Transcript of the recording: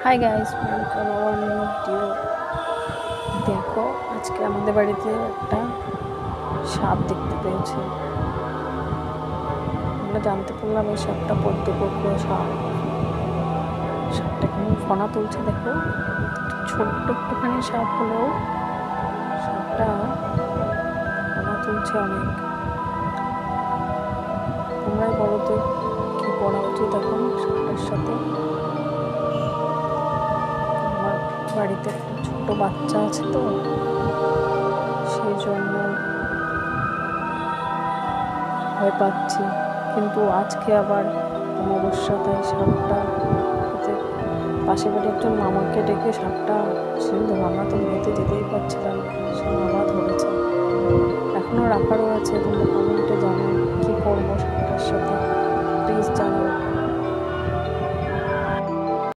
Hi guys, welcome our new video. দেখো, আজকে আমাদের বাড়িতে একটা সাপ দেখতে পেয়েছি। আমরা জানতে পারলাম এই সাপটা পদ্মপুকুর সাপ। সাপটা কেমন ফনা তুলছে দেখো। ছোট্ট একটুখানি সাপ হলেও সাপটা ফনা তুলছে অনেক। তোমরাই বলো তো কি করা উচিত এখন সাপটার সাথে। আমার বাড়িতে একটা ছোট বাচ্চা আছে তো, সেই জন্য ভয় পাচ্ছি। কিন্তু আজকে আবার অমাবস্যা, তাই সাপটা পাশে বাড়ি একজন মামাকে ডেকে সাপটা সিন্ধু মামা তো নিতে যেতেই পারছিলাম, সে মামা ধরেছে। এখনো রাখা রয়েছে, তোমরা কমেন্টে জানো কি করবো সাপটার সাথে।